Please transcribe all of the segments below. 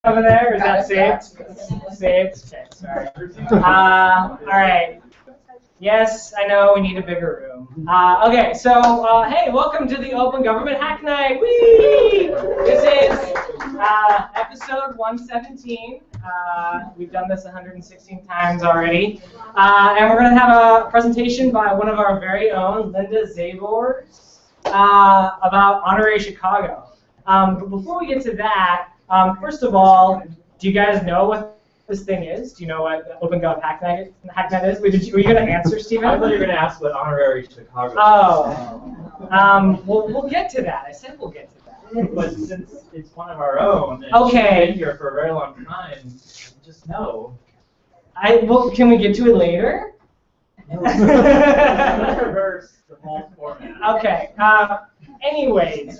over there? Is that saved? Saved? Okay, sorry. All right. Yes, I know we need a bigger room. Okay, so hey, welcome to the Open Government Hack Night. Whee! This is episode 117. We've done this 116 times already, and we're going to have a presentation by one of our very own, Linda Zabor, about Honorary Chicago. But before we get to that, first of all, do you guys know what this thing is? Do you know what OpenGov Hack Night is? Were you going to answer, Stephen? I thought you were going to ask what Honorary Chicago is. Oh. We'll get to that. I said we'll get to that. But since it's one of our own, and okay. She's been here for a very long time, just know. Well, can we get to it later? Reverse the whole format. Okay. Anyways.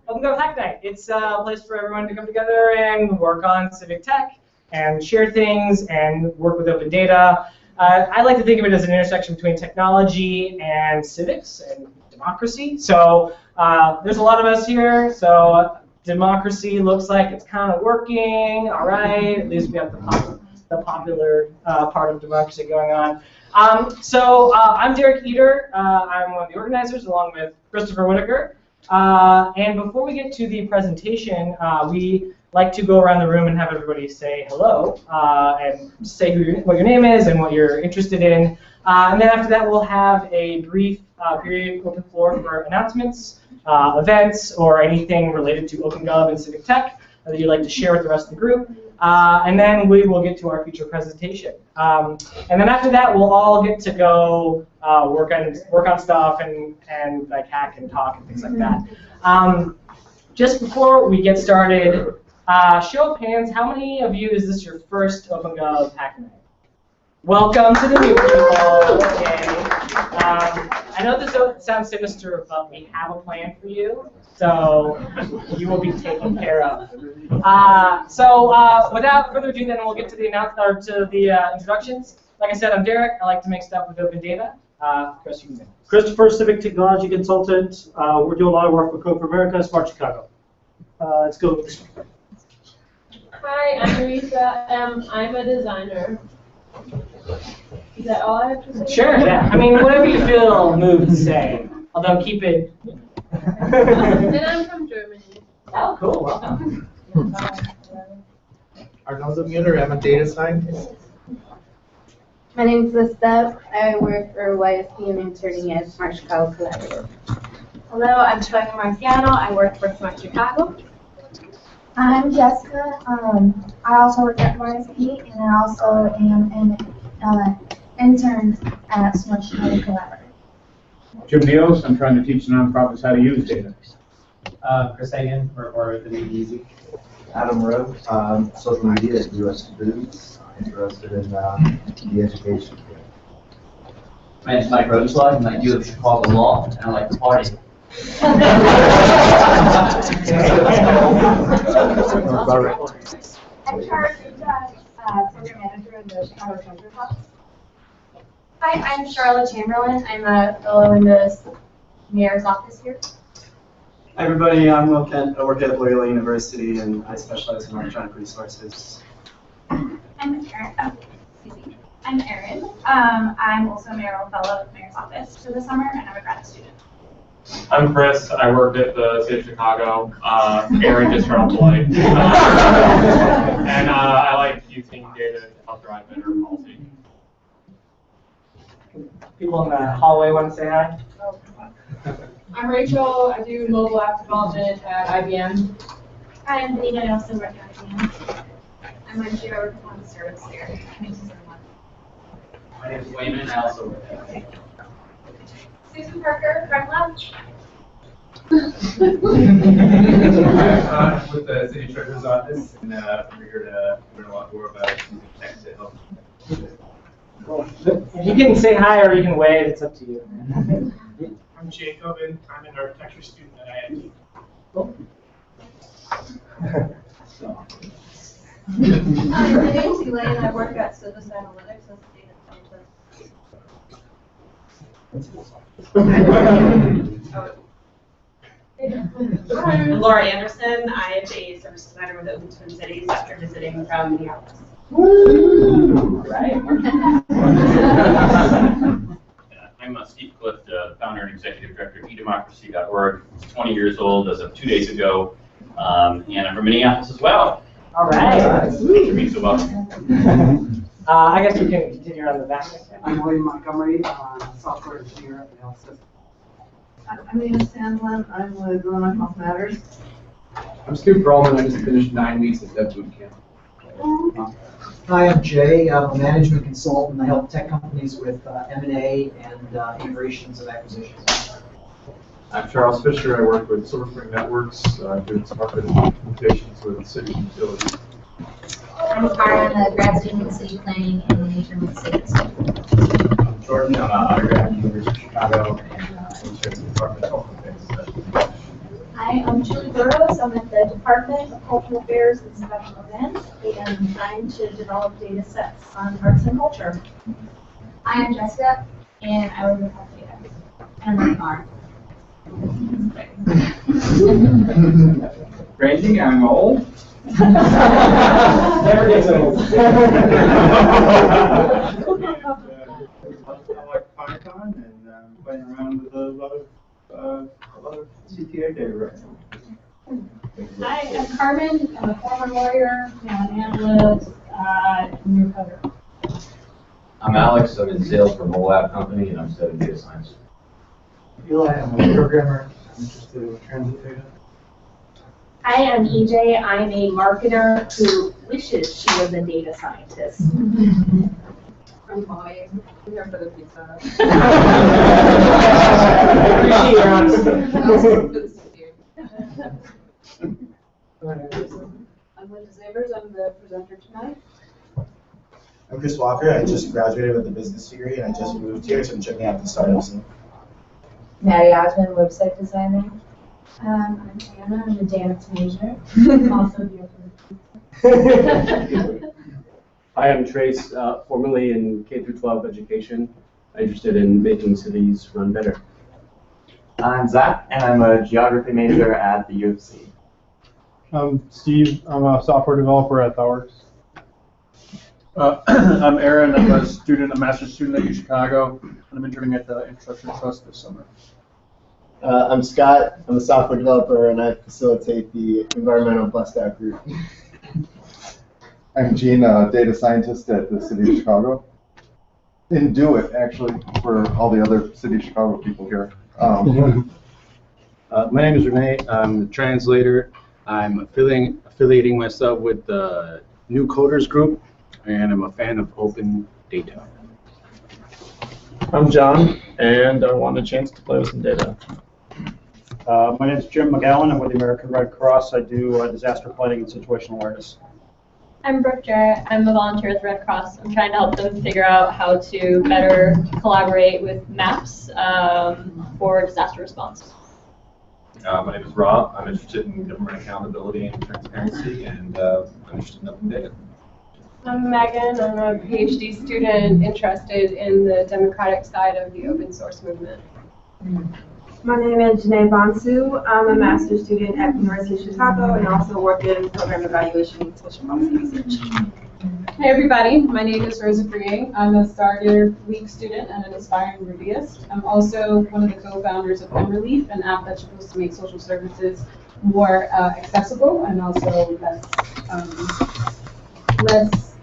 OpenGov Hack Night. It's a place for everyone to come together and work on civic tech and share things and work with open data. I like to think of it as an intersection between technology and civics and democracy. So there's a lot of us here. So democracy looks like it's kind of working. All right. At least we have the popular part of democracy going on. I'm Derek Eater. I'm one of the organizers along with Christopher Whitaker. And before we get to the presentation, we like to go around the room and have everybody say hello and say what your name is and what you're interested in. And then after that, we'll have a brief period open floor for announcements, events, or anything related to OpenGov and civic tech that you'd like to share with the rest of the group. And then we will get to our feature presentation. And then after that, we'll all get to go work on stuff and like hack and talk and things like that. Just before we get started, show of hands, how many of you is this your first OpenGov Hack Night? Welcome to the new people. Okay. I know this sounds sinister, but we have a plan for you, so you will be taken care of. Without further ado, then we'll get to the introductions. Like I said, I'm Derek. I like to make stuff with open data. Chris, you can go. Christopher, Civic Technology Consultant. We're doing a lot of work with Code for America, Smart Chicago. Let's go. Hi, I'm Marisa. I'm a designer. Is that all I have to say? Sure, yeah. I mean, whatever you feel moved to say. Although keep it. And I'm from Germany. Oh, cool. Welcome. Arnoldo Mueller, I'm a data scientist. My name is Lista. I work for YSP and interning at Smart Chicago Collaborative. Hello, I'm Tony Marciano. I work for Smart Chicago. I'm Jessica. I also work at YSP, and I also am an intern at Smart Chicago Collaborative. Jim Niels, I'm trying to teach nonprofits how to use data. Chris Hagan, or the Navy Easy. Adam Rowe, social media at US Foods, interested in the education. My name is Mike Rosenslaw, and I do have Chicago law, and I like to party. I'm Charlotte, program manager in the Chicago Treasure House. Hi, I'm Charlotte Chamberlain. I'm a fellow in the mayor's office here. Hi everybody, I'm Will Kent. I work at Loyola University and I specialize in electronic resources. I'm Erin. I'm also a mayoral fellow at the mayor's office for the summer, and I'm a grad student. I'm Chris. I work at the City of Chicago. Aaron just turned off the light. And I like using data to help drive better policy. People in the hallway want to say hi? I'm Rachel. I do mobile app development at IBM. Hi, I'm Benita. I also work at IBM. I'm Lindsay. I work on the service here. My name is Wayman. I also work at IBM. Susan Parker, Front Lab. I'm with the City Treasurer's Office, and we're here to learn a lot more about civic tech to help. Cool. You can say hi or you can wave. It's up to you. I'm Jacob, and I'm an architecture student at IIT. Cool. My name is Elaine. I work at Civic Analytics as a data scientist. I'm Laura Anderson. I am a service designer with Open Twin Cities after visiting from Minneapolis. Right. I'm Steve Clift, founder and executive director of eDemocracy.org. It's 20 years old as of 2 days ago, and I'm from Minneapolis as well. All right. Thanks for being so welcome. I guess we can continue on the back. I'm William Montgomery, software engineer at the health system. I'm Nina Sandlin. I'm with Growing Health Matters. I'm Stu Perlman. I just finished 9 weeks at Dev Boot Camp. Hi, I'm Jay. I'm a management consultant. I help tech companies with M&A and integrations of acquisitions. I'm Charles Fisher. I work with Silver Spring Networks, doing smart grid implementations with city utilities. I'm Kara. I'm a grad student in city planning and intern with Civic I'm Jordan. I'm an undergrad at the University of Chicago and intern in the Department of Cultural Affairs. Hi, I'm Julie Burrows. I'm at the Department of Cultural Affairs and Special Events, and I'm trying to develop data sets on arts and culture. I'm Jessica, and I work with health data. And I'm Mar. Randy, I'm old. Never gets old. I like Python, and I'm playing around with a lot of CTA data right now. Hi, I'm Carmen. I'm a former lawyer, now an analyst, new coder. I'm Alex. I'm in sales for a mobile app company, and I'm studying data science. Eli, I'm a programmer. I'm interested in transit data. Hi, I'm EJ. I'm a marketer who wishes she was a data scientist. I'm Bonnie. I'm here for the pizza. I appreciate your honesty. I'm Linda Zavers. I'm the presenter tonight. I'm Chris Walker. I just graduated with a business degree and I just moved here, so I'm checking out the startup scene. Maddie Osmond, website designer. I'm Anna. I'm a dance major. I'm also here for the Hi, I'm Trace, formerly in K-12 education, interested in making cities run better. I'm Zach, and I'm a geography major at the U of C. I'm Steve. I'm a software developer at ThoughtWorks. I'm Aaron. I'm a master's student at UChicago, and I'm interning at the Infrastructure Trust this summer. I'm Scott. I'm a software developer, and I facilitate the Environmental Blessed Out group. I'm Gene, a data scientist at the City of Chicago. And do it, actually, for all the other City of Chicago people here. My name is Renee. I'm a translator. I'm affiliating myself with the New Coders group, and I'm a fan of open data. I'm John, and I want a chance to play with some data. My name is Jim McGowan. I'm with the American Red Cross. I do disaster planning and situational awareness. I'm Brooke Jarrett. I'm a volunteer with Red Cross. I'm trying to help them figure out how to better collaborate with maps for disaster response. My name is Rob. I'm interested in government accountability and transparency, and I'm interested in open data. I'm Megan. I'm a PhD student interested in the democratic side of the open source movement. My name is Janae Bonsu. I'm a master's student at the University of Chicago and also work in program evaluation and social policy research. Hey everybody, my name is Rosa Brie. I'm a Starter Week student and an aspiring Rubyist. I'm also one of the co-founders of MRelief, an app that's supposed to make social services more accessible and also less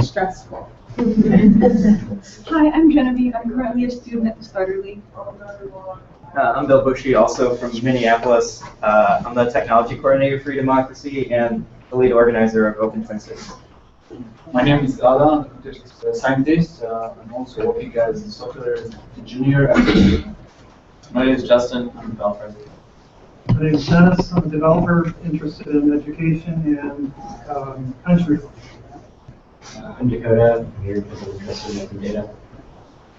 stressful. Hi, I'm Genevieve. I'm currently a student at the Starter League. I'm Bill Bushy, also from Minneapolis. I'm the technology coordinator for eDemocracy and the lead organizer of Open Twin Cities. My name is Ada. I'm a computer scientist. I'm also working as a software engineer. My name is Justin. I'm a developer. My name is Dennis. I'm a developer interested in education and country. I'm Dakota. I'm here because I'm interested in open data.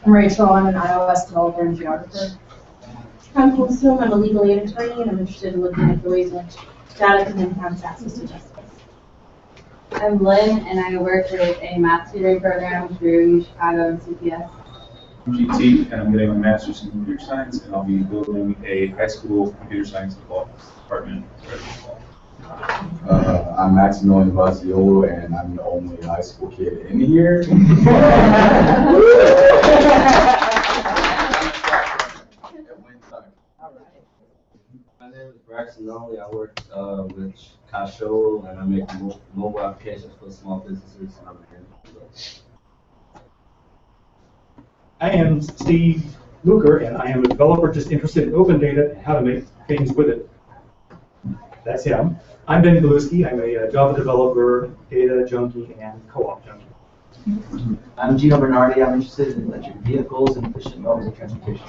I'm Rachel. I'm an iOS developer and geographer. I'm Colston. I'm a legal aid attorney and I'm interested in looking at the ways in which data can enhance access to justice. I'm Lynn and I work with a math tutoring program through Chicago and CPS. GT, and I'm getting a master's in computer science, and I'll be building a high school computer science department. I'm Maximilian Vaziolo, and I'm the only high school kid in here. My name is Braxton Nolly. I work with Casho, and I make mobile applications for small businesses. And I'm here. I am Steve Luker, and I am a developer just interested in open data and how to make things with it. That's him. I'm Ben Galuski. I'm a Java developer, data junkie, and co-op junkie. I'm Gino Bernardi. I'm interested in electric vehicles and efficient modes of transportation.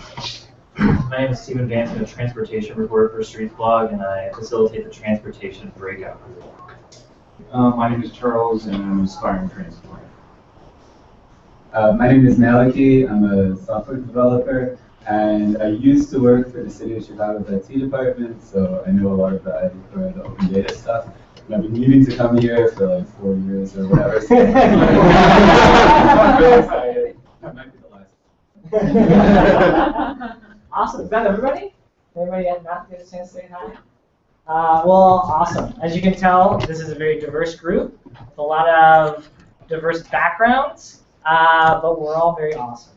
My name is Stephen Vance. I'm a transportation reporter for Streets Blog, and I facilitate the transportation breakout group. My name is Charles, and I'm an aspiring transporter. My name is Maliki. I'm a software developer, and I used to work for the City of Chicago's IT department, so I know a lot about the open data stuff. And I've been needing to come here for like 4 years or whatever. So I'm really excited. That might be the last. Awesome. Is that everybody? Everybody not get a chance to say hi? Well, awesome. As you can tell, this is a very diverse group with a lot of diverse backgrounds, but we're all very awesome.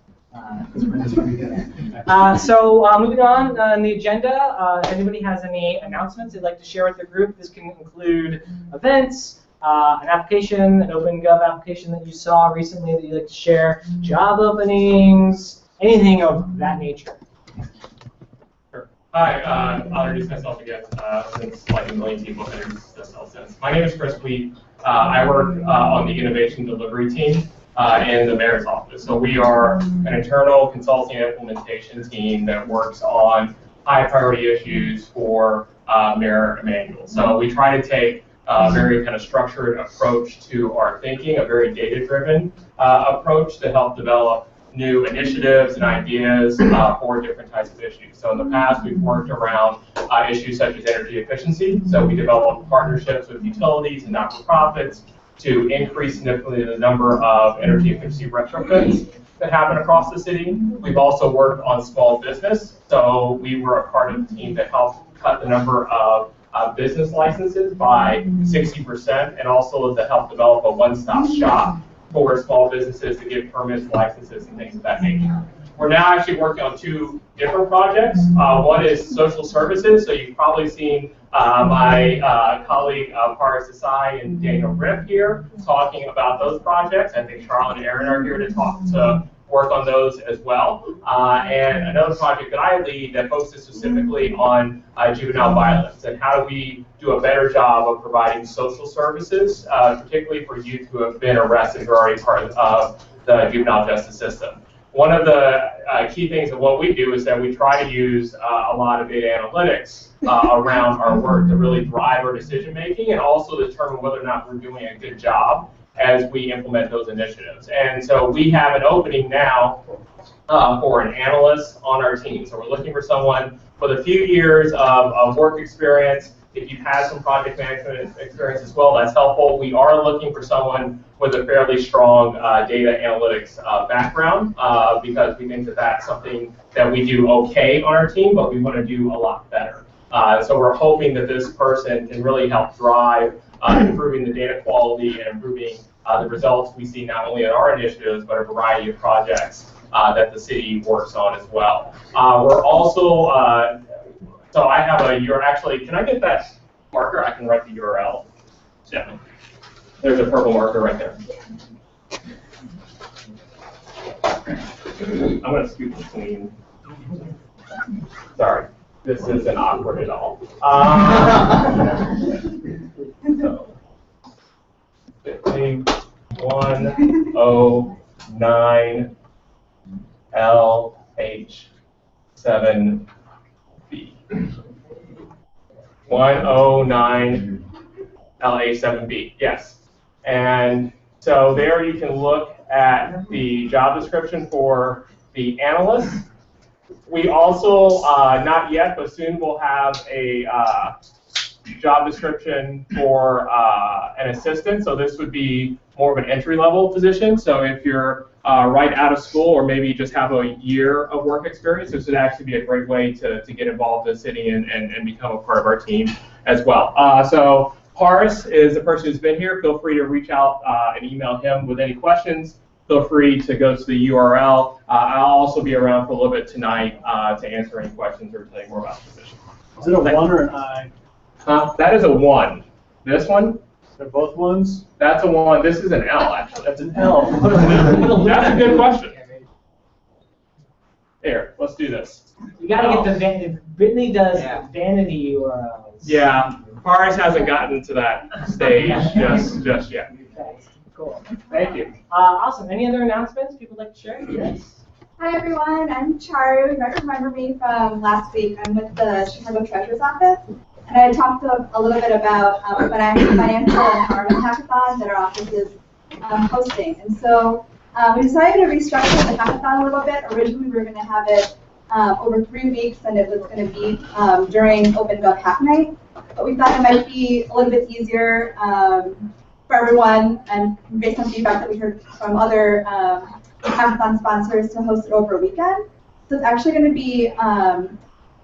So moving on in the agenda, if anybody has any announcements they'd like to share with the group, this can include events, an application, an OpenGov application that you saw recently that you'd like to share, job openings, anything of that nature. Hi, I'll introduce myself again, since like a million people have introduced themselves since. My name is Chris Wheat. I work on the innovation delivery team in the mayor's office. So we are an internal consulting and implementation team that works on high priority issues for Mayor Emanuel. So we try to take a very kind of structured approach to our thinking, a very data-driven approach to help develop new initiatives and ideas for different types of issues. So in the past, we've worked around issues such as energy efficiency. So we developed partnerships with utilities and not-for-profits to increase significantly the number of energy efficiency retrofits that happen across the city. We've also worked on small business. So we were a part of the team that helped cut the number of business licenses by 60%, and also to help develop a one-stop shop for small businesses to give permits, licenses, and things of that nature. We're now actually working on 2 different projects. One is social services, so you've probably seen my colleague Paris Desai and Daniel Ripp here talking about those projects. I think Charlotte and Aaron are here to work on those as well. And another project that I lead that focuses specifically on juvenile violence and how do we do a better job of providing social services, particularly for youth who have been arrested or already part of the juvenile justice system. One of the key things of what we do is that we try to use a lot of data analytics around our work to really drive our decision making and also determine whether or not we're doing a good job as we implement those initiatives. And so we have an opening now for an analyst on our team. So we're looking for someone with a few years of work experience. If you've had some project management experience as well, that's helpful. We are looking for someone with a fairly strong data analytics background because we think that that's something that we do okay on our team, but we want to do a lot better. So we're hoping that this person can really help drive improving the data quality and improving the results we see not only in our initiatives, but a variety of projects that the city works on as well. We're also, so I have a URL, actually, can I get that marker? I can write the URL. Yeah. There's a purple marker right there. I'm going to scoot between. Sorry, this isn't awkward at all. So, 109 LH7B. 109 LH7B, yes. And so there you can look at the job description for the analyst. We also, not yet, but soon we'll have a job description for an assistant. So this would be more of an entry-level position. So if you're right out of school or maybe you just have a year of work experience, this would actually be a great way to get involved in the city and become a part of our team as well. So Paris is the person who's been here. Feel free to reach out and email him with any questions. Feel free to go to the URL. I'll also be around for a little bit tonight to answer any questions or tell you more about the position. Is it a 1 or an I? That is a 1. This one? They're both 1s? That's a 1. This is an L, actually. That's an L. That's a good question. Here, let's do this. You gotta get the Brittany does vanity URLs. Yeah, Paris hasn't gotten to that stage just yet. Okay, cool. Thank you. Awesome. Any other announcements people would like to share? Yes. Hi everyone, I'm Charu. You might remember me from last week. I'm with the Chicago Treasurer's Office, and I talked a little bit about financial empowerment hackathon that our office is hosting. And so we decided to restructure the hackathon a little bit. Originally, we were going to have it over 3 weeks, and it was going to be during OpenGov Hack Night. But we thought it might be a little bit easier for everyone, and based on feedback that we heard from other hackathon sponsors, to host it over a weekend. So it's actually going to be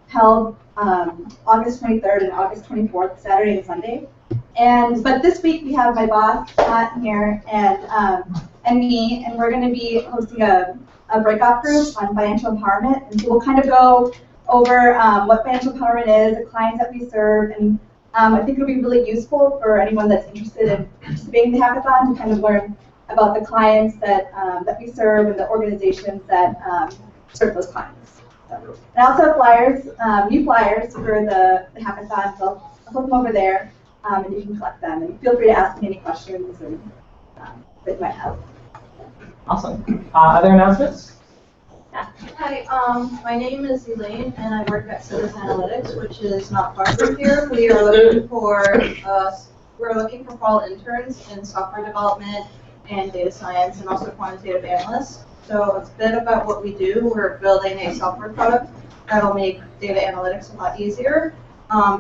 held August 23rd and August 24th, Saturday and Sunday. But this week we have my boss Scott here and me, and we're going to be hosting a breakout group on financial empowerment. And so we'll kind of go over what financial empowerment is, the clients that we serve, and I think it'll be really useful for anyone that's interested in participating in the hackathon to kind of learn about the clients that we serve and the organizations that serve those clients. So, and I also have flyers, new flyers for the hackathon, so I'll put them over there, and you can collect them. And feel free to ask me any questions that you might have. Awesome. Other announcements? Hi, my name is Elaine, and I work at Civic Analytics, which is not far from here. We are looking for fall interns in software development and data science, and also quantitative analysts. So it's a bit about what we do. We're building a software product that'll make data analytics a lot easier.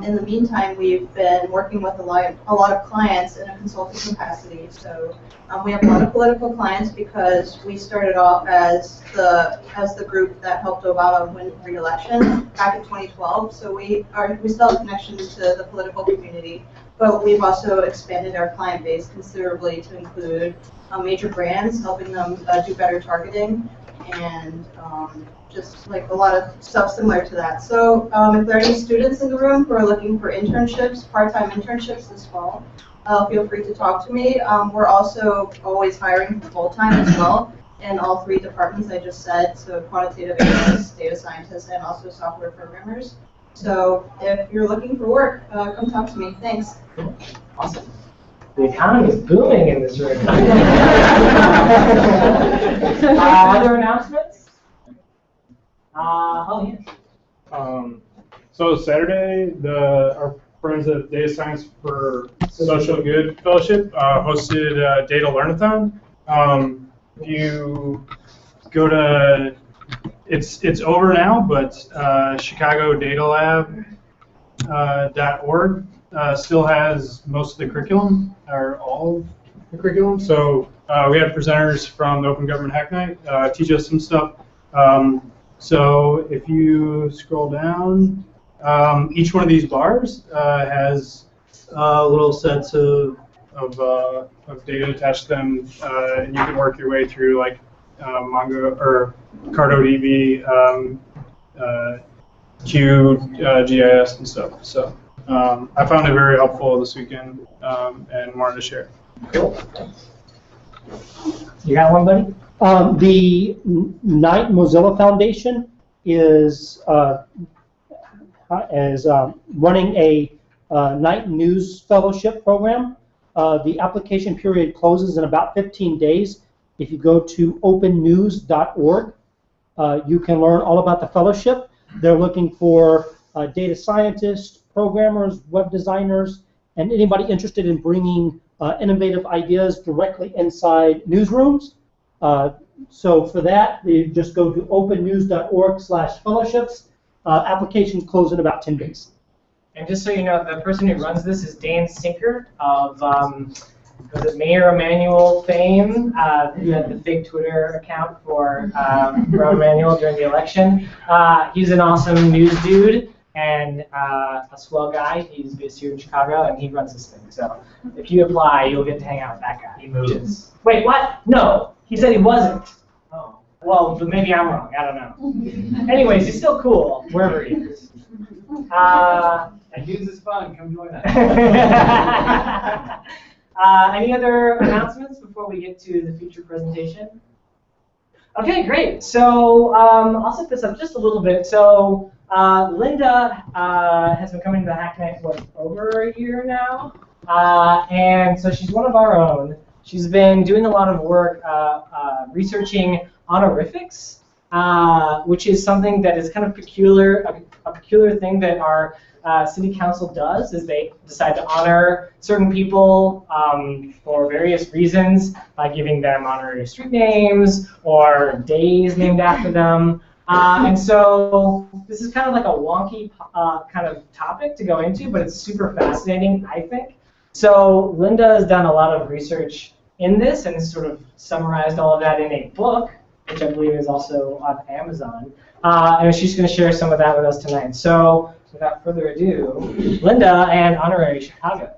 In the meantime, we've been working with a lot of clients in a consulting capacity. So we have a lot of political clients because we started off as the group that helped Obama win re-election back in 2012. So we still have connections to the political community, but we've also expanded our client base considerably to include major brands, helping them do better targeting, and just like a lot of stuff similar to that. So if there are any students in the room who are looking for internships, part-time internships this fall, feel free to talk to me. We're also always hiring for full-time as well in all 3 departments I just said, so quantitative analysts, data scientists, and also software programmers. So if you're looking for work, come talk to me. Thanks. Awesome. The economy is booming in this room. Other announcements? So Saturday, our friends at Data Science for Social Good Fellowship hosted a Data Learnathon. If you go to, it's over now, but ChicagoDataLab.org still has most of the curriculum, or all of the curriculum. So we had presenters from the Open Government Hack Night teach us some stuff. So if you scroll down, each one of these bars has little sets of data attached to them, and you can work your way through like Mongo or CartoDB, QGIS and stuff. So I found it very helpful this weekend and wanted to share. Cool. You got one, buddy? The Knight Mozilla Foundation is running a Knight News Fellowship program. The application period closes in about 15 days. If you go to opennews.org, you can learn all about the fellowship. They're looking for data scientists, programmers, web designers, and anybody interested in bringing innovative ideas directly inside newsrooms. So for that, you just go to opennews.org/fellowships. Applications close in about 10 days. And just so you know, the person who runs this is Dan Sinkert of was it Mayor Emanuel fame? Who had the fake Twitter account for Emanuel during the election. He's an awesome news dude and a swell guy. He's based here in Chicago, and he runs this thing. So if you apply, you'll get to hang out with that guy. He moves. Wait, what? No, he said he wasn't. Oh. Well, but maybe I'm wrong. I don't know. Anyways, he's still cool wherever he is. And news is fun. Come join us. Any other announcements before we get to the feature presentation? Okay, great. So I'll set this up just a little bit. So Linda has been coming to the Hack Night for over a year now. And so she's one of our own. She's been doing a lot of work researching honorifics, which is something that is kind of peculiar, a peculiar thing that our city council does, is they decide to honor certain people for various reasons by giving them honorary street names or days named after them. And so this is kind of like a wonky kind of topic to go into, but it's super fascinating, I think. So Linda has done a lot of research in this and sort of summarized all of that in a book, which I believe is also on Amazon. And she's going to share some of that with us tonight. So without further ado, Linda and Honorary Chicago.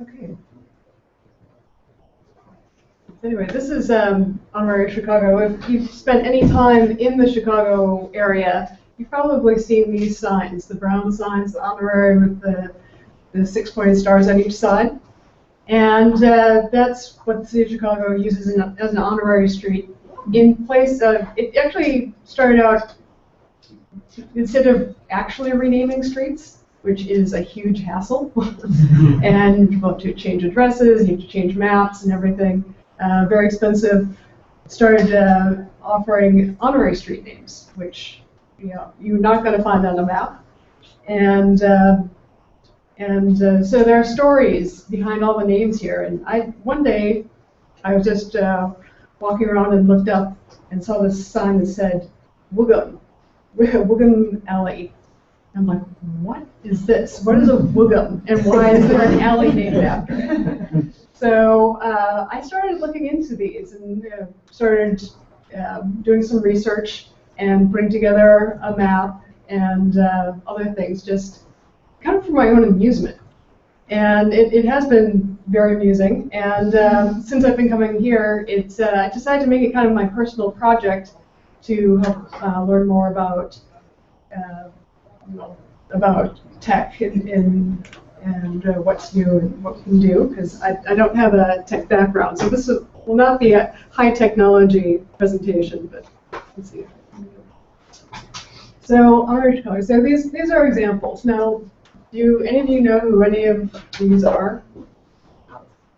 Okay. Anyway, this is Honorary Chicago. If you've spent any time in the Chicago area, you've probably seen these signs, the brown signs, the honorary with the 6 pointed stars on each side. And that's what the city of Chicago uses as an honorary street. In place of, it actually started out, instead of actually renaming streets, which is a huge hassle, and you have to change addresses, you have to change maps and everything, very expensive, started offering honorary street names, which you're not going to find on a map. And so there are stories behind all the names here. And one day, I was just walking around and looked up and saw this sign that said, Woogum Alley. I'm like, what is this? What is a Woogum? And why is there an alley named after it? So I started looking into these and started doing some research and putting together a map and other things, just kind of for my own amusement. And it has been very amusing. And since I've been coming here, I decided to make it kind of my personal project to help learn more about tech and what's new and what we can do, because I don't have a tech background. So this will not be a high technology presentation, but let's see. So honorary Chicago. So these are examples. Now, do any of you know who any of these are?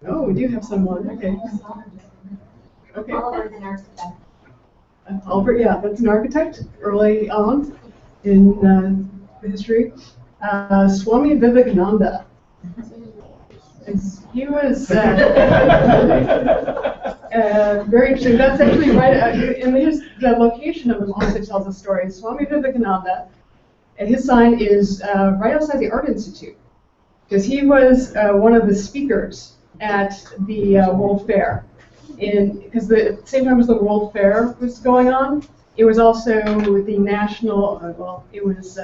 Oh, we do have someone. Okay. Okay. Oliver's an architect. Albert, yeah, that's an architect early on in the history. Swami Vivekananda. He was very interesting. That's actually right, and the location of him also tells a story. Swami Vivekananda, and his sign is right outside the Art Institute, because he was one of the speakers at the World Fair. Because at the same time as the World Fair was going on, it was also the national, it was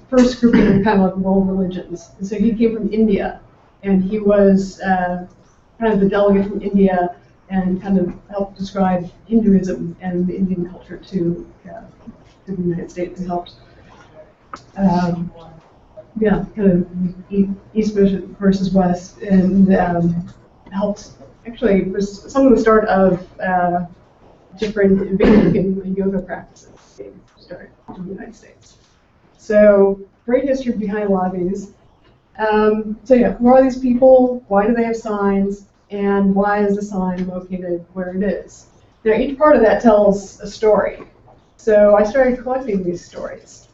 first grouping of kind of like world religions. And so he came from India, and he was kind of the delegate from India and kind of helped describe Hinduism and the Indian culture to the United States and helped, kind of East versus West, and helped, actually, was some of the start of different Vedic yoga practices being started in the United States. So, great history behind a lot of these. So yeah, who are these people? Why do they have signs? And why is the sign located where it is? Now, each part of that tells a story. So I started collecting these stories.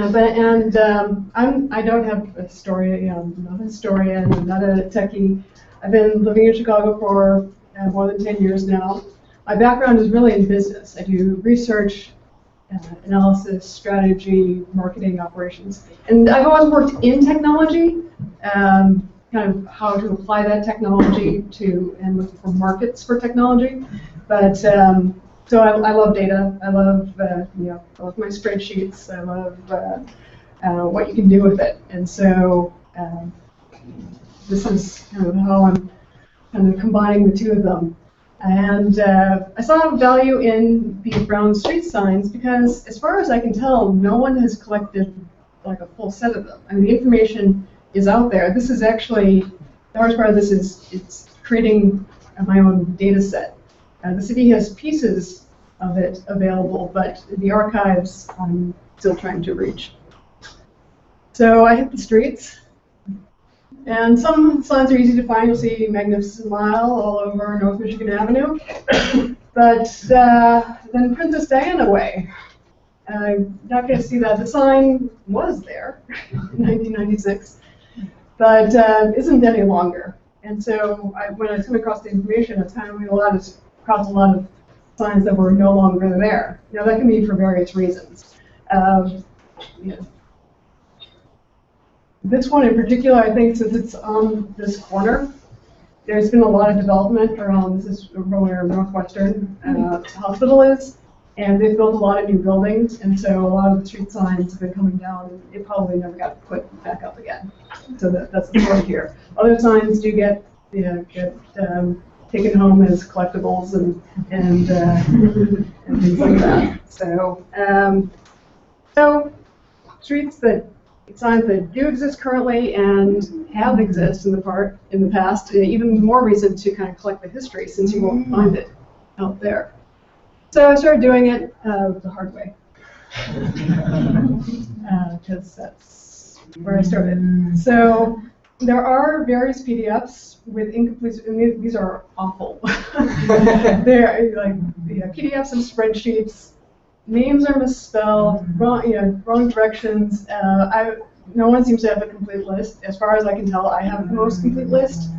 I don't have a story. I'm not a historian. I'm not a techie. I've been living in Chicago for more than 10 years now. My background is really in business. I do research, analysis, strategy, marketing, operations, and I've always worked in technology. Kind of how to apply that technology to and looking for markets for technology. But so I love data. I love I love my spreadsheets. I love what you can do with it. And so this is kind of how I'm kind of combining the two of them. And I saw value in these brown street signs because, as far as I can tell, no one has collected like a full set of them. I mean, the information is out there. This is actually, the hardest part of this is it's creating my own data set. The city has pieces of it available, but the archives I'm still trying to reach. So I hit the streets, and some signs are easy to find. You'll see Magnificent Mile all over North Michigan Avenue. But then Princess Diana Way, I'm not going to see that. The sign was there in 1996. But isn't any longer. And so when I come across the information, it's kind of across a lot of signs that were no longer there. Now that can be for various reasons. This one in particular, I think, since it's on this corner, there's been a lot of development around. This is where Northwestern Hospital is. And they've built a lot of new buildings, and so a lot of the street signs have been coming down, and it probably never got put back up again. So that's the story here. Other signs do get taken home as collectibles and things like that. So signs that do exist currently and have existed in the past, even more reason to kind of collect the history since you won't find it out there. So I started doing it the hard way, because that's where I started. So there are various PDFs with incomplete, and these are awful. They're like PDFs and spreadsheets. Names are misspelled, wrong directions. No one seems to have a complete list. As far as I can tell, I have the most complete list.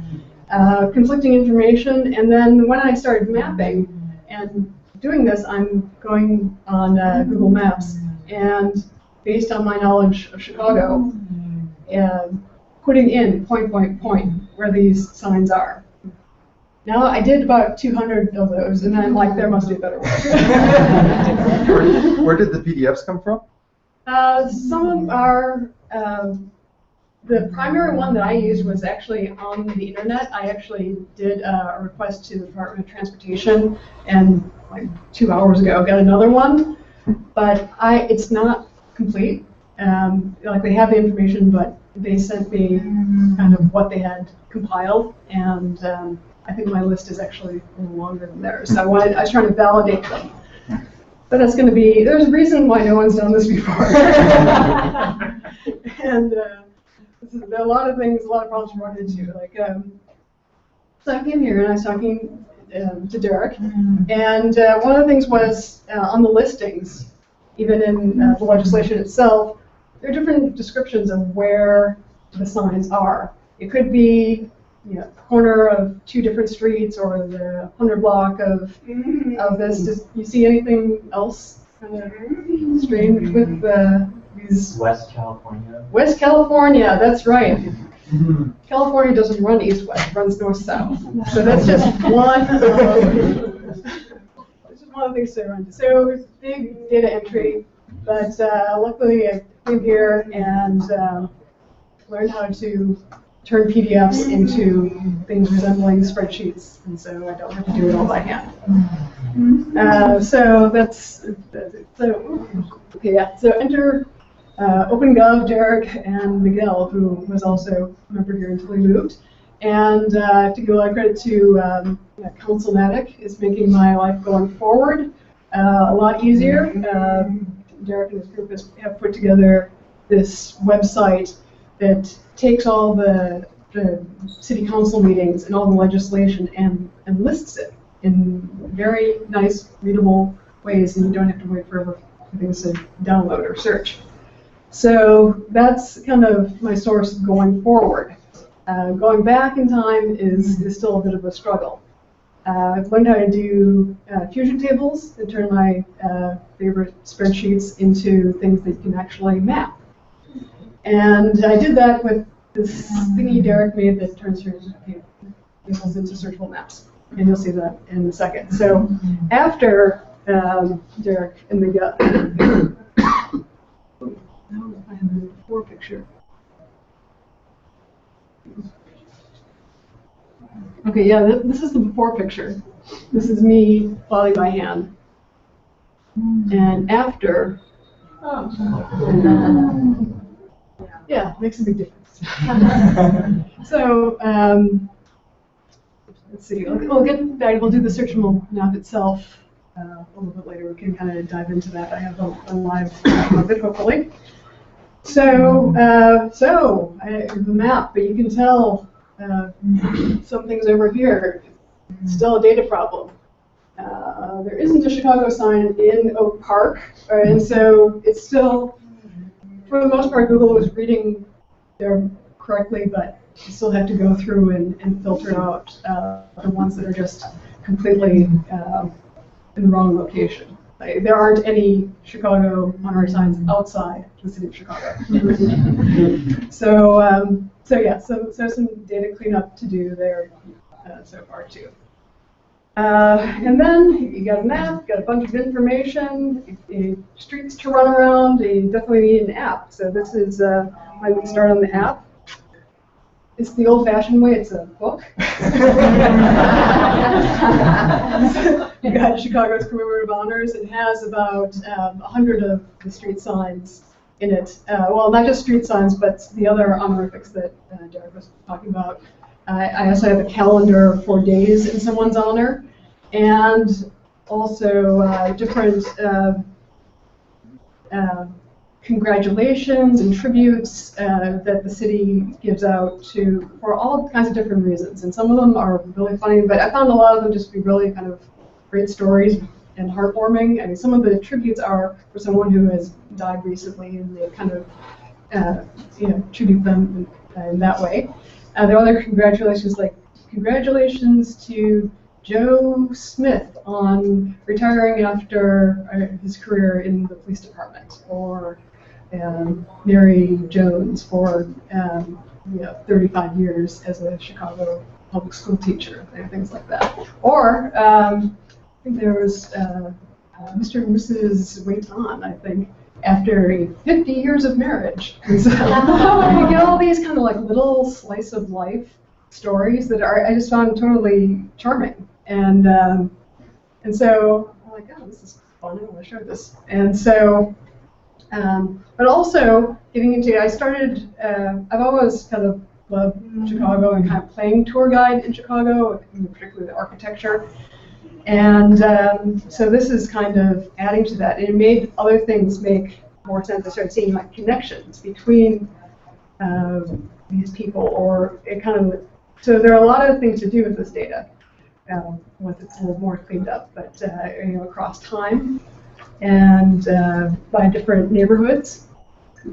Conflicting information, and then when I started mapping and doing this, I'm going on Google Maps, and based on my knowledge of Chicago, putting in point where these signs are. Now, I did about 200 of those, and I'm like, there must be a better way. Where did the PDFs come from? Some of them are, the primary one that I used was actually on the internet. I actually did a request to the Department of Transportation, and like 2 hours ago got another one, but it's not complete. Like they have the information, but they sent me kind of what they had compiled, and I think my list is actually a little longer than theirs. So I was trying to validate them. But that's going to be, there's a reason why no one's done this before. And there are a lot of things, a lot of problems we're running into. Like, so I came here and I was talking to Derek, and one of the things was on the listings, even in the legislation itself, there are different descriptions of where the signs are. It could be the corner of 2 different streets, or the 100 block of this. Does you see anything else kind of strange with these? West California. West California, that's right. California doesn't run east-west, it runs north-south. So that's just one of the things to run. So it's big data entry, but luckily I came here and learned how to turn PDFs into things resembling spreadsheets, and so I don't have to do it all by hand. So that's it. So, okay, yeah. So enter OpenGov, Derek, and Miguel, who was also a member here until he moved. And I have to give a lot of credit to Councilmatic is making my life going forward a lot easier. Derek and his group have put together this website that takes all the city council meetings and all the legislation and lists it in very nice, readable ways, and you don't have to wait for things to download or search. So that's kind of my source going forward. Going back in time is still a bit of a struggle. I've learned how to do fusion tables and turn my favorite spreadsheets into things that you can actually map. And I did that with this thingy Derek made that turns tables into searchable maps. And you'll see that in a second. So after Derek and the I have a before picture. Okay, yeah, this is the before picture. This is me plotting by hand. And after, yeah, makes a big difference. So, let's see, we'll get back, we'll do the searchable map itself a little bit later. We can kind of dive into that. I have a live of it, hopefully. So, the map, but you can tell some things over here. It's still a data problem. There isn't a Chicago sign in Oak Park, and so it's still, for the most part, Google was reading there correctly, but you still have to go through and filter out the ones that are just completely in the wrong location. There aren't any Chicago monarch signs outside the city of Chicago. So yeah, so some data cleanup to do there so far too. And then you got a map, got a bunch of information, streets to run around. You definitely need an app. So this is why we start on the app. It's the old-fashioned way. It's a book. You got Chicago's Commemorative Honors. It has about 100 of the street signs in it. Well, not just street signs, but the other honorifics that Derek was talking about. I also have a calendar for days in someone's honor, and also different congratulations and tributes that the city gives out for all kinds of different reasons. And some of them are really funny, but I found a lot of them just to be really kind of great stories and heartwarming. I mean, some of the tributes are for someone who has died recently, and they kind of tribute them in that way. There are other congratulations, like congratulations to Joe Smith on retiring after his career in the police department, or Mary Jones for 35 years as a Chicago public school teacher, and things like that. Or I think there was Mr. and Mrs. Waiton, I think, after 50 years of marriage. And so you get all these kind of like little slice of life stories that I just found totally charming. And so I'm like, oh, this is fun. I want to share this. And so, but also getting into, I started, I've always kind of loved Chicago and kind of playing tour guide in Chicago, particularly the architecture. And so this is kind of adding to that. And it made other things make more sense. I started seeing like connections between these people, or it kind of, so there are a lot of things to do with this data once it's a little more cleaned up, but across time and by different neighborhoods.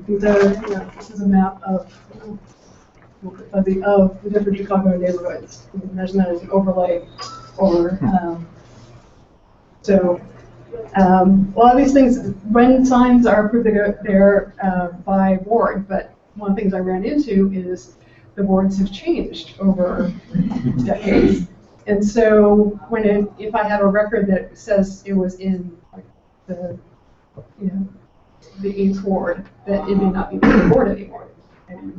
This is a map of the different Chicago neighborhoods. You can imagine that as an overlay, or so a lot of these things, when signs are approved, they're by ward, but one of the things I ran into is the wards have changed over decades. And so if I have a record that says it was in like the 8th ward, that it may not be the ward anymore. And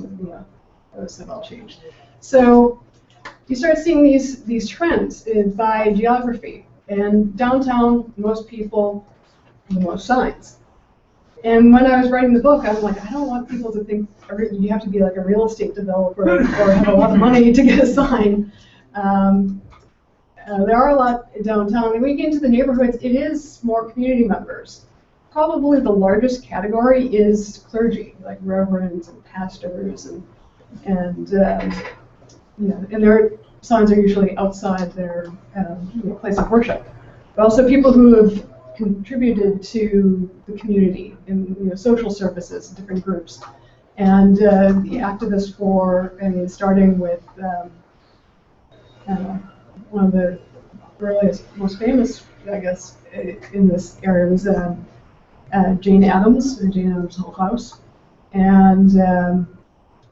those have all changed. So you start seeing these trends by geography. And downtown, most people have most signs. And when I was writing the book, I was like, I don't want people to think you have to be like a real estate developer or have a lot of money to get a sign. There are a lot downtown. And when you get into the neighborhoods, it is more community members. Probably the largest category is clergy, like reverends and pastors, and their signs are usually outside their place of worship. But also people who have contributed to the community in social services, different groups. And the activist for, starting with one of the earliest, most famous, I guess, in this area was Jane Addams House. And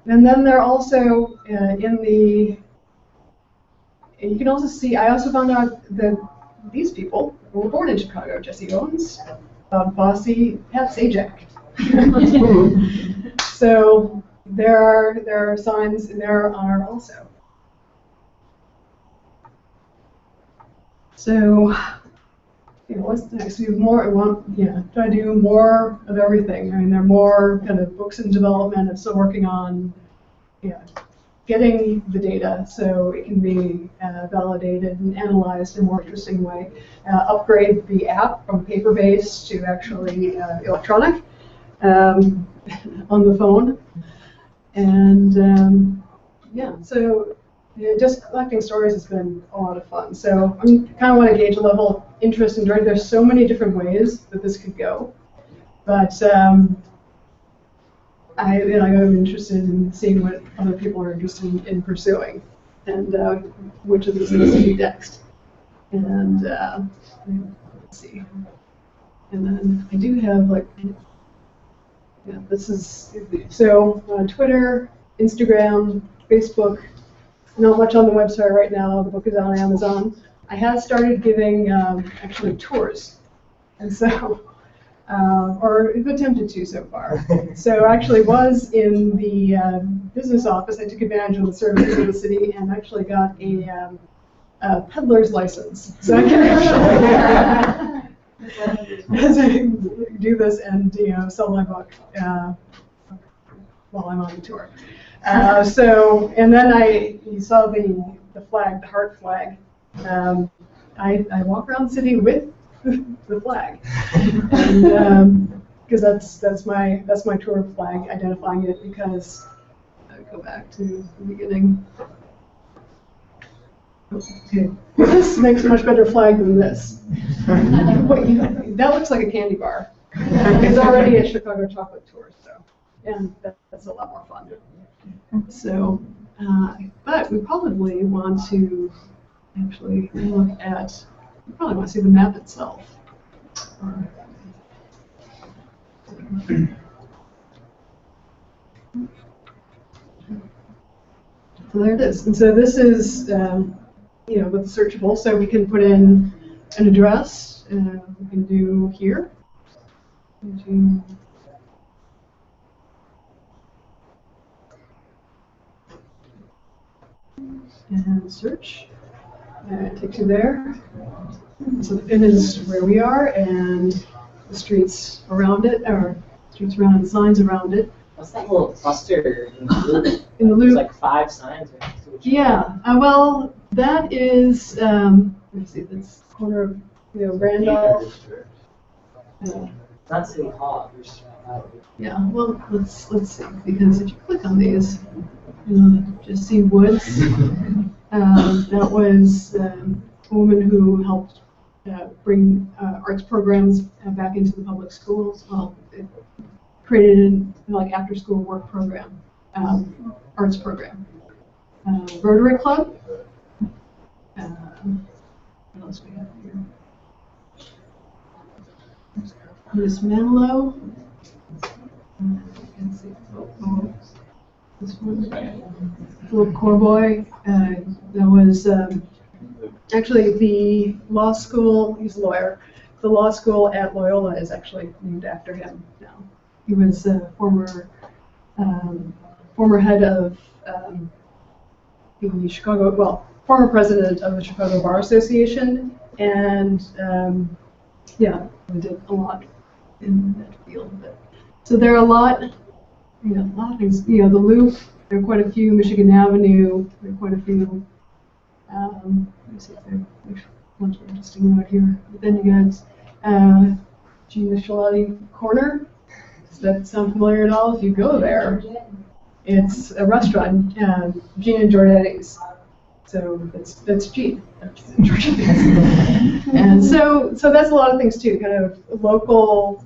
then they're also in the, you can also see, I also found out that these people were born in Chicago. Jesse Owens, Bossy, Pat Sajak. So there are signs, and there are also. So, what's next? We have more. Try to do more of everything. I mean, there are more kind of books in development. I'm still working on, getting the data so it can be validated and analyzed in a more interesting way. Upgrade the app from paper-based to actually electronic on the phone. And so just collecting stories has been a lot of fun. So I kind of want to gauge a level of interest and joy. There's so many different ways that this could go, but I'm interested in seeing what other people are interested in pursuing, and which of these needs to be next. And let's see. And then I do have this is so Twitter, Instagram, Facebook. Not much on the website right now. The book is on Amazon. I have started giving actually tours, and so. Or have attempted to so far. So actually was in the business office. I took advantage of the services of the city and actually got a peddler's license. So I can actually do this and sell my book while I'm on the tour. And then you saw the flag, the heart flag. I walk around the city with the flag, and because that's my tour flag, identifying it. Because I go back to the beginning. Okay. This makes a much better flag than this. That looks like a candy bar. It's already a Chicago chocolate tour, so and that's a lot more fun. So, but we probably want to actually look at. You probably want to see the map itself. So there it is. And so this is, with searchable. So we can put in an address. We can do here. And search. It takes you there. So the pin is where we are, and the streets around it, or streets around and signs around it. What's that little cluster in the loop? In the loop. There's like 5 signs. Yeah. Well, that is. Let me see. This corner of Randolph. Not City Hall. Yeah. Well, let's see, because if you click on these, just see woods. That was a woman who helped bring arts programs back into the public schools. Well, it created an after-school work program, arts program. Rotary Club. What else we have here? Miss Manilow. This one, little Corboy. That was actually the law school. He's a lawyer. The law school at Loyola is actually named after him now. He was a former head of the Chicago, former president of the Chicago Bar Association, and we did a lot in that field. So there are a lot of things. The Loop. There are quite a few. Michigan Avenue. There are quite a few. Let me see if there's ones more interesting out here. But then you got Gina Shalati Corner. Does that sound familiar at all? If you go there, it's a restaurant, Gina Giordetti's. So that's cheap. That's and so that's a lot of things too, kind of local.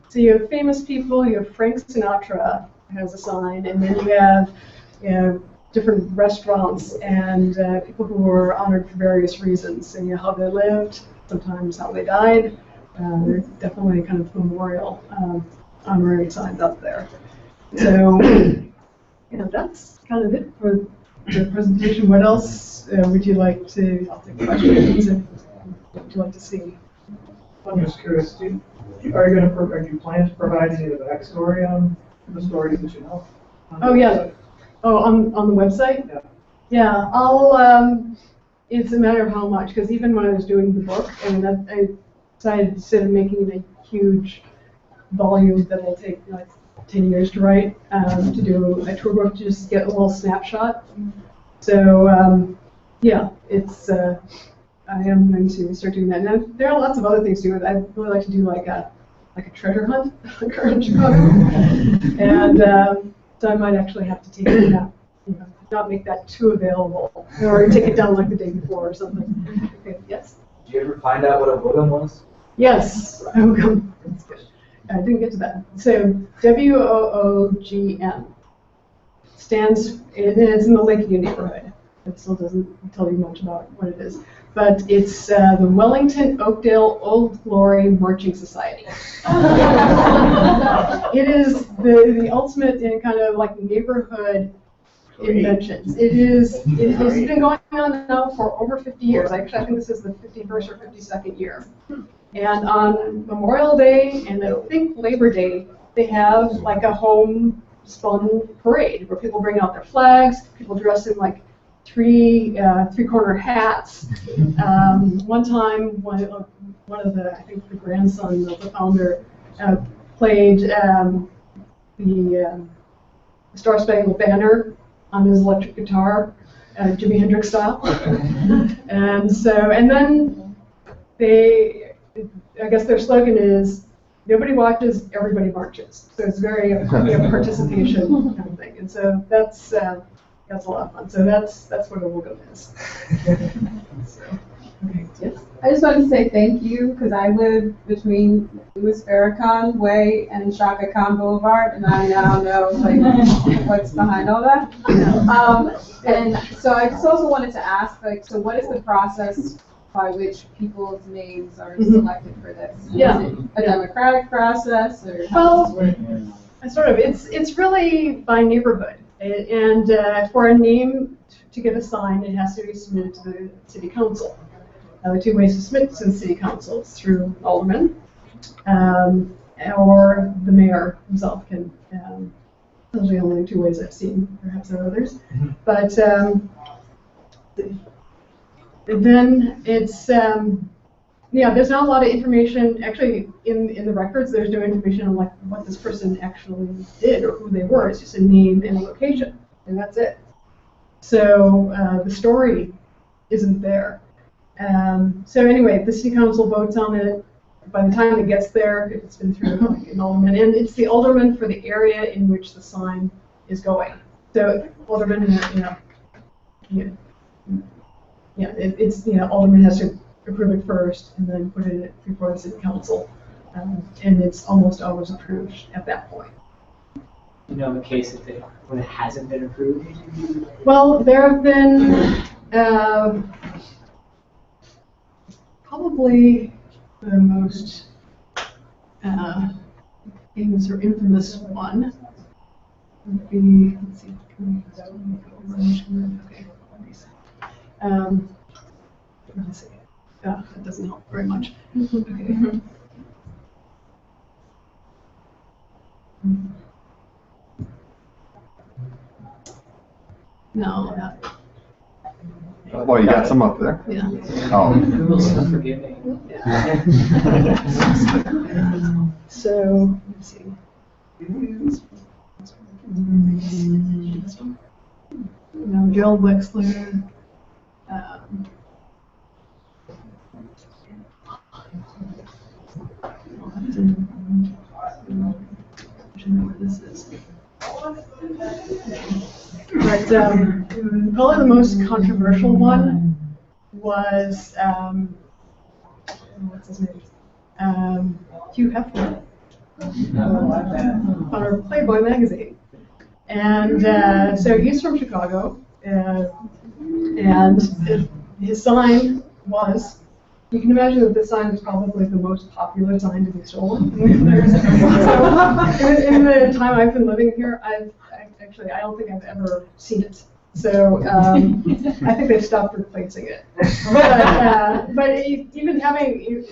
So you have famous people. You have Frank Sinatra has a sign, and then you have different restaurants and people who were honored for various reasons. And how they lived, sometimes how they died. There's definitely kind of memorial honorary signs up there. So that's kind of it for the presentation. What else would you like to? I'll take questions. What would you like to see? I'm just curious. Are you planning to provide any of the backstory on the stories that you know? Oh yeah. Oh, on the website? Yeah. Yeah. I'll. It's a matter of how much, because even when I was doing the book, I decided instead of making it a huge volume that will take like 10 years to write, to do a tour book, to just get a little snapshot. So yeah, it's. I am going to start doing that. Now there are lots of other things to do. I'd really like to do like a treasure hunt around Chicago, and so I might actually have to take it down. Not make that too available, or take it down like the day before or something. Okay, yes. Did you ever find out what a Woogum was? Yes, Woogum. That's good. I didn't get to that. So WOOGM stands. It's in the Lakeview neighborhood. It still doesn't tell you much about what it is. But it's the Wellington Oakdale Old Glory Marching Society. It is the ultimate in kind of like neighborhood inventions. It's been going on now for over 50 years. Actually, I think this is the 51st or 52nd year. And on Memorial Day and I think Labor Day, they have like a homespun parade where people bring out their flags, people dress in like three-corner hats. One time, one of the, I think the grandson of the founder, played the Star Spangled Banner on his electric guitar, Jimi Hendrix style. And then I guess their slogan is, nobody watches, everybody marches. So it's very participation kind of thing. And so that's a lot of fun. So that's what a Woogum is. So, okay, yes. I just wanted to say thank you because I live between Louis Farrakhan Way and Shaka Khan Boulevard, and I now know what's behind all that. And so I just also wanted to ask, so what is the process by which people's names are selected for this? Yeah. Is it a democratic process, or how does this work? Sort of. It's really by neighborhood. And for a name to get assigned, it has to be submitted to the city council. The two ways to submit to the city council is through alderman, or the mayor himself can. Those are the only two ways I've seen. Perhaps there are others, but then it's there's not a lot of information actually in the records. There's no information on like what this person actually did or who they were. It's just a name and a location, and that's it. So the story isn't there. So anyway, the city council votes on it. By the time it gets there, it's been through an alderman, and it's the alderman for the area in which the sign is going. So alderman, alderman has to approve it first, and then put it before the city council, and it's almost always approved at that point. You know, in the case when it hasn't been approved? Well, there have been probably the most famous or infamous one would be, let's see, okay. Let's see. That doesn't help very much. Okay. No, not. Well, you got some up there. Yeah. Oh. Google's so forgiving. Yeah. So, let's see. Joel Wexler. I should know what this is. But probably the most controversial one was, what's his name? Hugh Hefner on our Playboy magazine. And so he's from Chicago, and his sign was, you can imagine that this sign is probably the most popular sign to be stolen. So in the time I've been living here, I don't think I've ever seen it. So I think they've stopped replacing it. But even having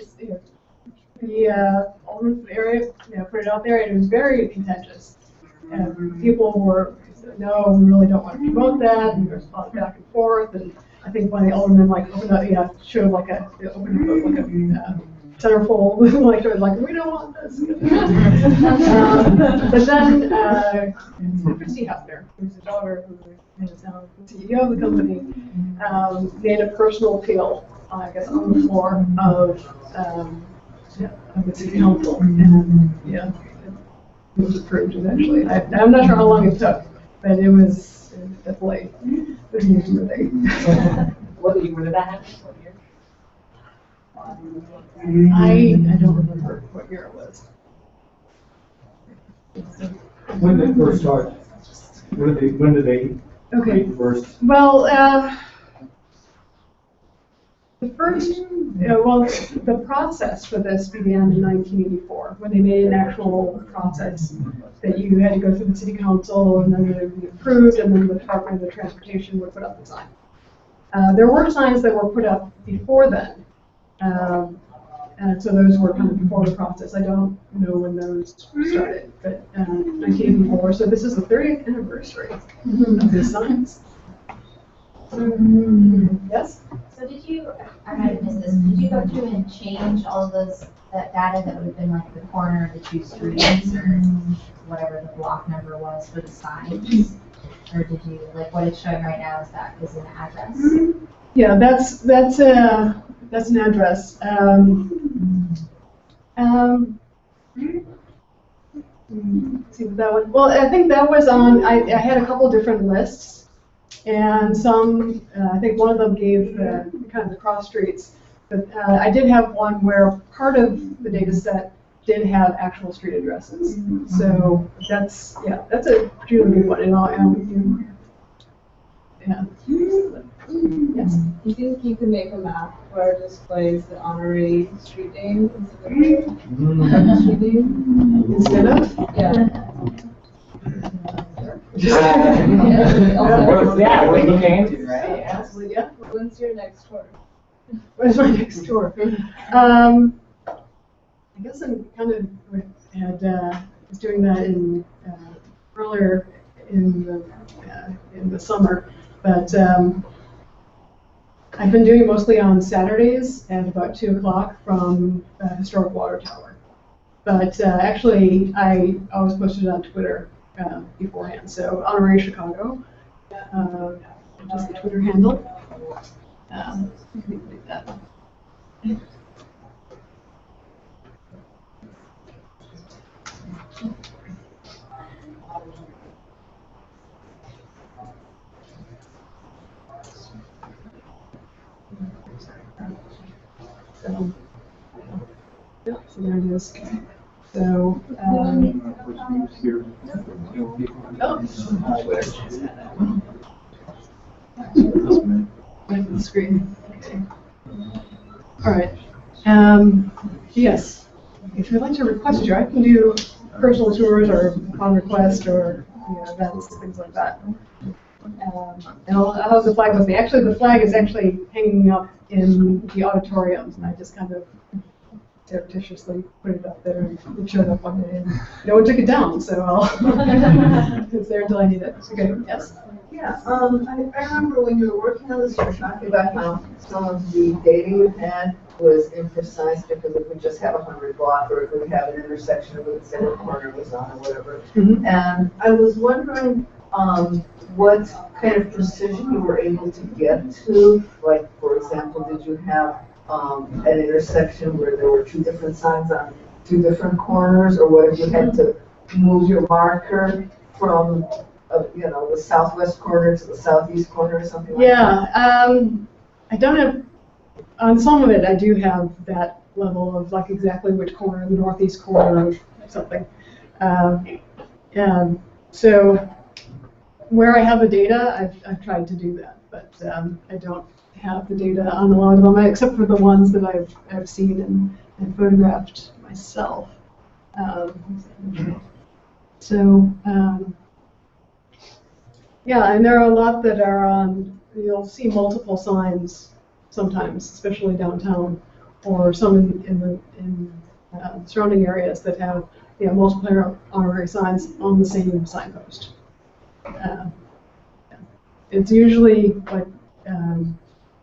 the alderman area, put it out there, and it was very contentious. And people were, no, we really don't want to promote that, and there's a lot of back and forth. And I think one of the aldermen showed like a Centerfold, like we don't want this. But then Christy Hefner, who's the daughter who is now the CEO of the company, made a personal appeal, I guess, on the floor of the city council, and it was approved eventually. I'm not sure how long it took, but it was definitely newsworthy. What did that happen? What year? I don't remember what year it was. When did they first start? When did they first? Well, the process for this began in 1984, when they made an actual process that you had to go through the city council, and then it would be approved, and then the Department of Transportation would put up the sign. There were signs that were put up before then, and so those were kind of before the process. I don't know when those started, but 1984. So this is the 30th anniversary of these signs. Yes? So did you, I might have missed this, did you go through and change all of that data that would have been like the corner of the two streets, or whatever the block number was for the signs? Or did you, like what it's showing right now is an address? Yeah, that's an address. See what that one. Well, I think that was on. I had a couple different lists, and some. I think one of them gave kind of the cross streets, but I did have one where part of the data set did have actual street addresses. So that's a really good one. Yes. You think you can make a map where it displays the honorary street name instead of street name? Instead of? Yeah. Yeah, we're looking into, right? Absolutely, yeah. When's your next tour? When's my next tour? I guess I'm kind of was doing that in earlier in the summer, but I've been doing it mostly on Saturdays at about 2 o'clock from Historic Water Tower. But actually, I always posted it on Twitter beforehand. So Honorary Chicago, just the Twitter handle. So there it is. So, the screen. Okay. All right. Yes. If you'd like to request a tour, I can do personal tours or on request or events, things like that. And I'll have the flag with me. Actually, the flag is actually hanging up in the auditorium, and I just kind of surreptitiously put it up there, and it showed up one day, and no one took it down, so it's there until I need it. Okay, yes? Yeah, I remember when you were working on this, you were talking about how some of the data you had was imprecise because it would just have 100 block, or it would have an intersection, it would say what corner it was on, or whatever. Mm-hmm. And I was wondering what kind of precision you were able to get to. Like, for example, did you have an intersection where there were 2 different signs on 2 different corners, or what if you had to move your marker from the southwest corner to the southeast corner or something like that? Yeah, I don't have, on some of it, I do have that level of like exactly which corner, the northeast corner or something. So where I have the data, I've tried to do that, but I don't have the data on a lot of them, except for the ones that I've seen and photographed myself. Yeah, and there are a lot that are on, you'll see multiple signs sometimes, especially downtown, or some in surrounding areas that have multiple honorary signs on the same signpost. It's usually like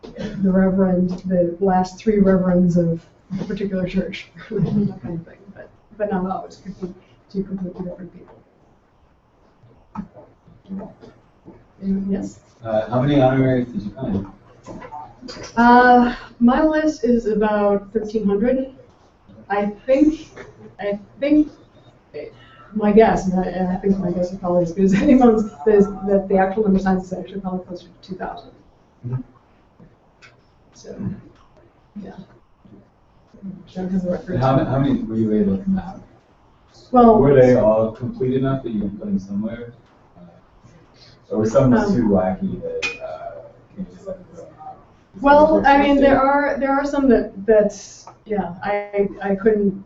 the last 3 reverends of a particular church, that kind of thing, but not always. It could be 2 completely different people. Yes? How many honoraries did you find? My list is about 1,300. I think my guess, and I think my guess is probably as good as anyone's, is that the actual number of signs is actually probably closer to 2,000. So, yeah. How many were you able to map? Well, were they all complete enough that you can put them somewhere? Or were some too wacky that you just let them go? Well, I mean, there are some that I couldn't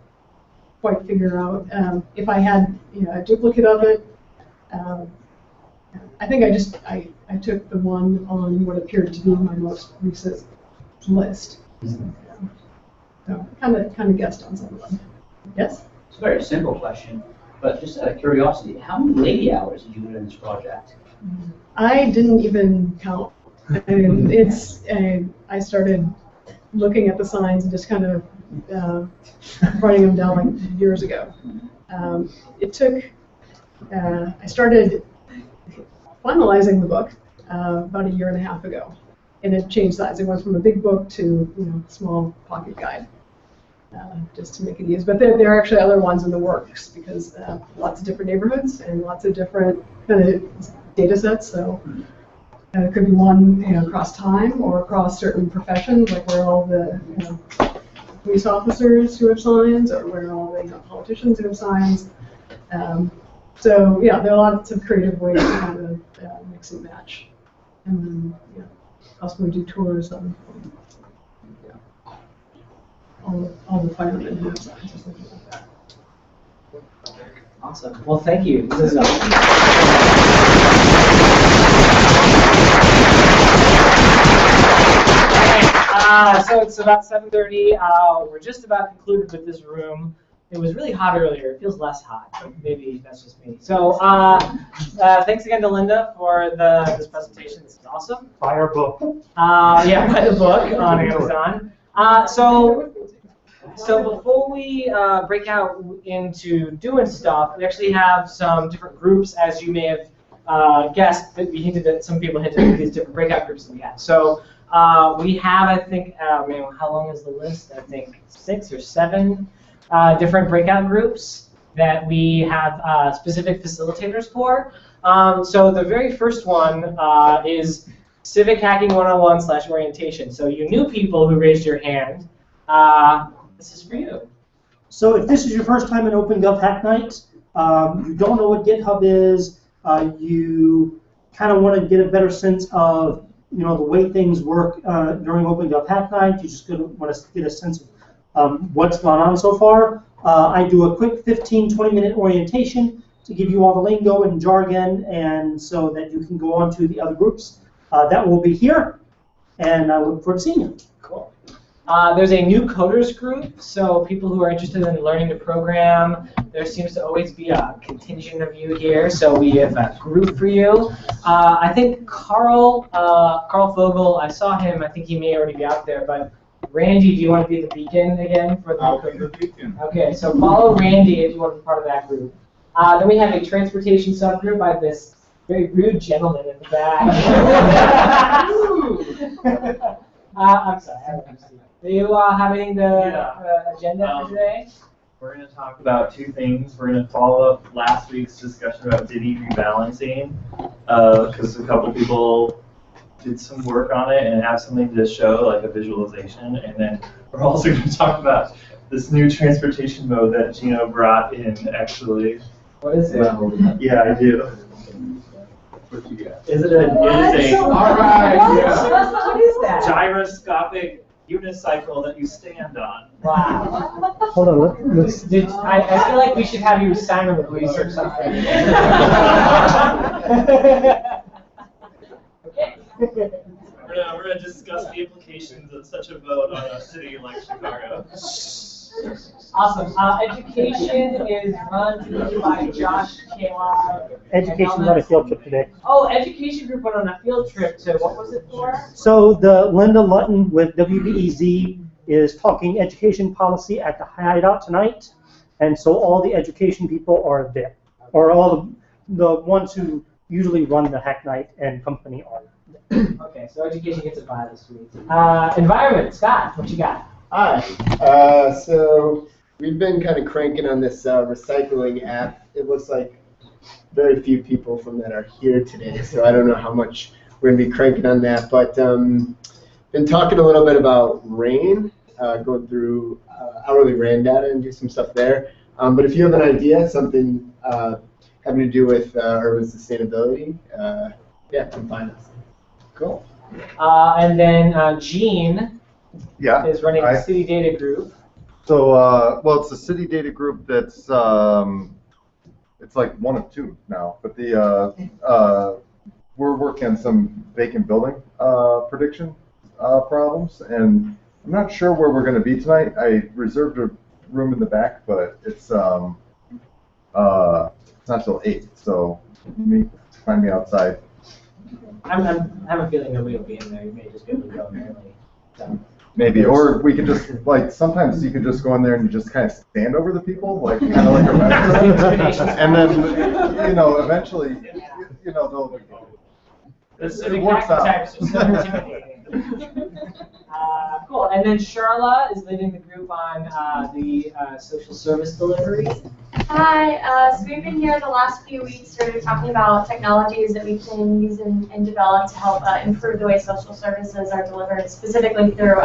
quite figure out. If I had a duplicate of it, I think I took the one on what appeared to be my most recent list. So kind of guessed on some of them. Yes? It's a very simple question, but just out of curiosity, how many lady hours did you put in this project? I didn't even count. I mean, I started looking at the signs and just kind of writing them down like years ago. It took, I started finalizing the book about 1.5 years ago, and it changed size. It went from a big book to a small pocket guide, just to make it easy. But there are actually other ones in the works because lots of different neighborhoods and lots of different kind of data sets. So it could be one across time or across certain professions, like where all the police officers who have signs, or where all the politicians who have signs. So yeah, there are lots of creative ways to kind of mix and match, and then possibly do tours on all the firemen who have signs or something like that. Awesome. Well, thank you. This is so it's about 7:30. We're just about concluded with this room. It was really hot earlier. It feels less hot, but maybe that's just me. So thanks again to Linda for this presentation. This is awesome. Buy our book. Yeah, buy the book on Amazon. So before we break out into doing stuff, we actually have some different groups, as you may have guessed. That we hinted at, some people hinted at these different breakout groups that we had. So we have, I think, how long is the list? I think 6 or 7 different breakout groups that we have specific facilitators for. So the very first one is Civic Hacking 101/orientation. So you new people who raised your hand, this is for you. So if this is your first time at OpenGov Hack Night, you don't know what GitHub is, you kind of want to get a better sense of the way things work during OpenGov Hack Night. You just want to get a sense of what's gone on so far. I do a quick 15-20 minute orientation to give you all the lingo and jargon, and so that you can go on to the other groups that will be here. And I look forward to seeing you. Cool. There's a new coders group, so people who are interested in learning to program. There seems to always be a contingent of you here, so we have a group for you. I think Carl Fogel, I saw him. I think he may already be out there, but Randy, do you want to be the beacon again for the coders? Beacon. Okay, so follow Randy if you want to be part of that group. Then we have a transportation subgroup by this very rude gentleman in the back. I'm sorry, I don't understand. Do you have anything to agenda for today? We're going to talk about two things. We're going to follow up last week's discussion about Diddy rebalancing, because a couple people did some work on it and have something to show, like a visualization. And then we're also going to talk about this new transportation mode that Gino brought in, actually. What is it? Yeah, I do. What you got? Is it a, All right. What is that? gyroscopic unicycle that you stand on? Wow. Hold on, let's. I feel like we should have you sign a release or something. Okay. We're gonna discuss the implications of such a vote on a city like Chicago. Awesome. Education is run by Josh, Kayla. Education's on a field trip today. Oh, education group went on a field trip to, what was it for? So the Linda Lutton with WBEZ is talking education policy at the Hideout tonight, and so all the education people are there, or all the ones who usually run the Hack Night and company are. Okay, so education gets a buy this week. Environment, Scott, what you got? Hi. So we've been kind of cranking on this recycling app. It looks like very few people from that are here today, so I don't know how much we're going to be cranking on that. But been talking a little bit about rain, going through hourly rain data and do some stuff there. But if you have an idea, something having to do with urban sustainability, yeah, come find us. Cool. And then Gene is running a city data group. So, well, it's a city data group that's, it's like one of two now, but we're working on some vacant building prediction problems, and I'm not sure where we're going to be tonight. I reserved a room in the back, but it's not till 8, so find me outside. I have a feeling nobody will be in there. You may just be able to go in there early. So. Maybe, or we could just, like, sometimes you could just go in there and you just kind of stand over the people, like, kind of like a restaurant. And then, you know, eventually, you know, it works out. Cool. And then Charla is leading the group on the social service delivery. Hi. So we've been here the last few weeks sort of talking about technologies that we can use and develop to help improve the way social services are delivered, specifically through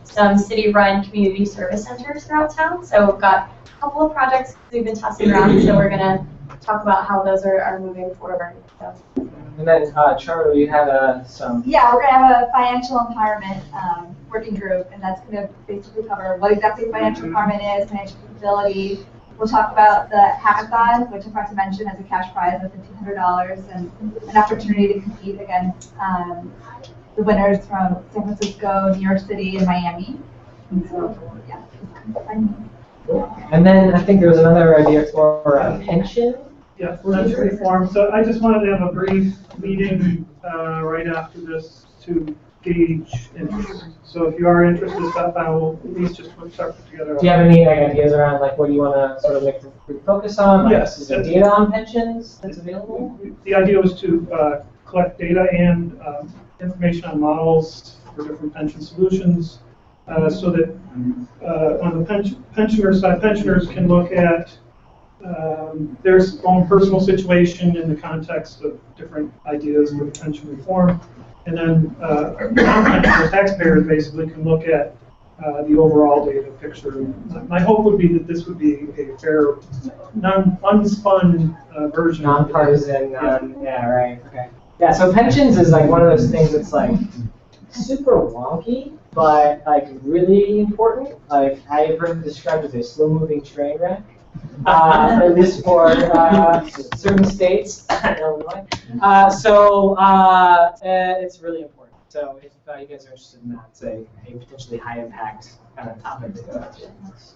some city-run community service centers throughout town. So we've got a couple of projects we've been tossing around, so we're going to talk about how those are moving forward. So. And then Charla, you had some... Yeah, we're going to have a financial empowerment working group, and that's going to basically cover what exactly financial empowerment is, financial capability. We'll talk about the hackathon, which I forgot to mention has a cash prize of $1,500 and an opportunity to compete against the winners from San Francisco, New York City, and Miami. And so, yeah. And then I think there was another idea for pension. Yeah, pension reform. So I just wanted to have a brief meeting right after this to gauge interest. So if you are interested, stop by. We'll at least just start together. Do you have any ideas around like what do you want to sort of make the group focus on? Like, yes. Is there data on pensions that's available? The idea was to collect data and information on models for different pension solutions, so that on the pensioner side, pensioners can look at their own personal situation in the context of different ideas for pension reform. And then non-pensioner taxpayers basically can look at the overall data picture. My hope would be that this would be a fair, unspun version. Nonpartisan, yeah, right, okay. Yeah, so pensions is like one of those things that's like super wonky, but like really important. Like I've heard it described as a slow-moving train wreck. At least for certain states, Illinois. So it's really important. So if you guys are interested in that, it's a potentially high-impact kind of topic to go into.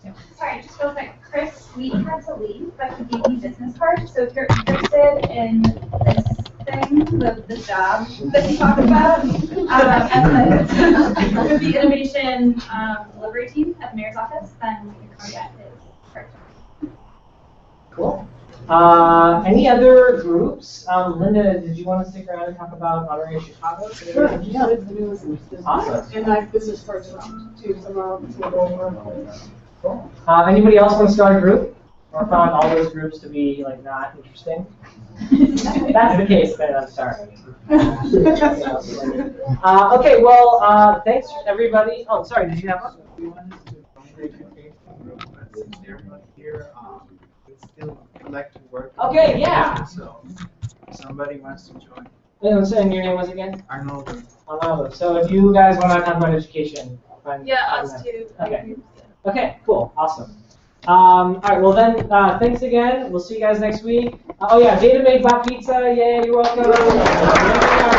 Yeah. Sorry, just real quick. Chris, we had to leave, but he gave me business cards. So if you're interested in this thing, the job that you talked about, with the innovation delivery team at the mayor's office, then you can contact his person. Cool. Any other groups? Linda, did you want to stick around and talk about Honorary Chicago? Sure. Yeah, it's awesome. And business cards around too tomorrow to go over. Cool. Anybody else want to start a group? Or found all those groups to be like not interesting? That's the case, then I'm sorry. Okay, well, thanks everybody. Oh, sorry, did you have one? Okay, yeah. So, if somebody wants to join. And your name was again? Arnold. Arnaldo. So if you guys want to talk about education, Yeah, us too. Okay. Okay, cool, awesome. All right, well then, thanks again. We'll see you guys next week. Oh yeah, Data Made Bot Pizza. Yay, you're welcome.